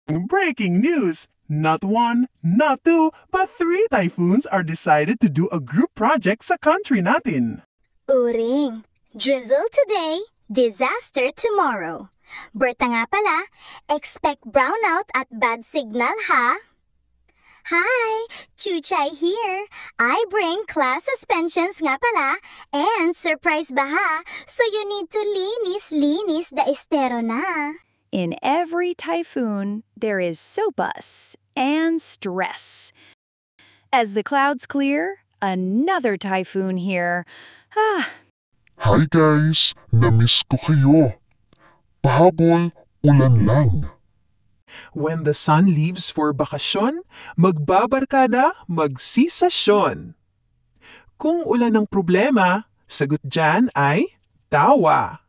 Breaking news! Not one, not two, but three typhoons are decided to do a group project sa country natin. Uring, drizzle today, disaster tomorrow. Berta nga pala, expect brownout at bad signal ha? Hi, Chuchay here. I bring class suspensions nga pala and surprise baha, so you need to linis the estero na. In every typhoon, there is sopas and stress. As the clouds clear, another typhoon here. Hi guys! Namiss ko kayo. Pahabol, ulan lang. When the sun leaves for bakasyon, magbabarkada, magsisasyon. Kung ulan ang problema, sagot dyan ay tawa.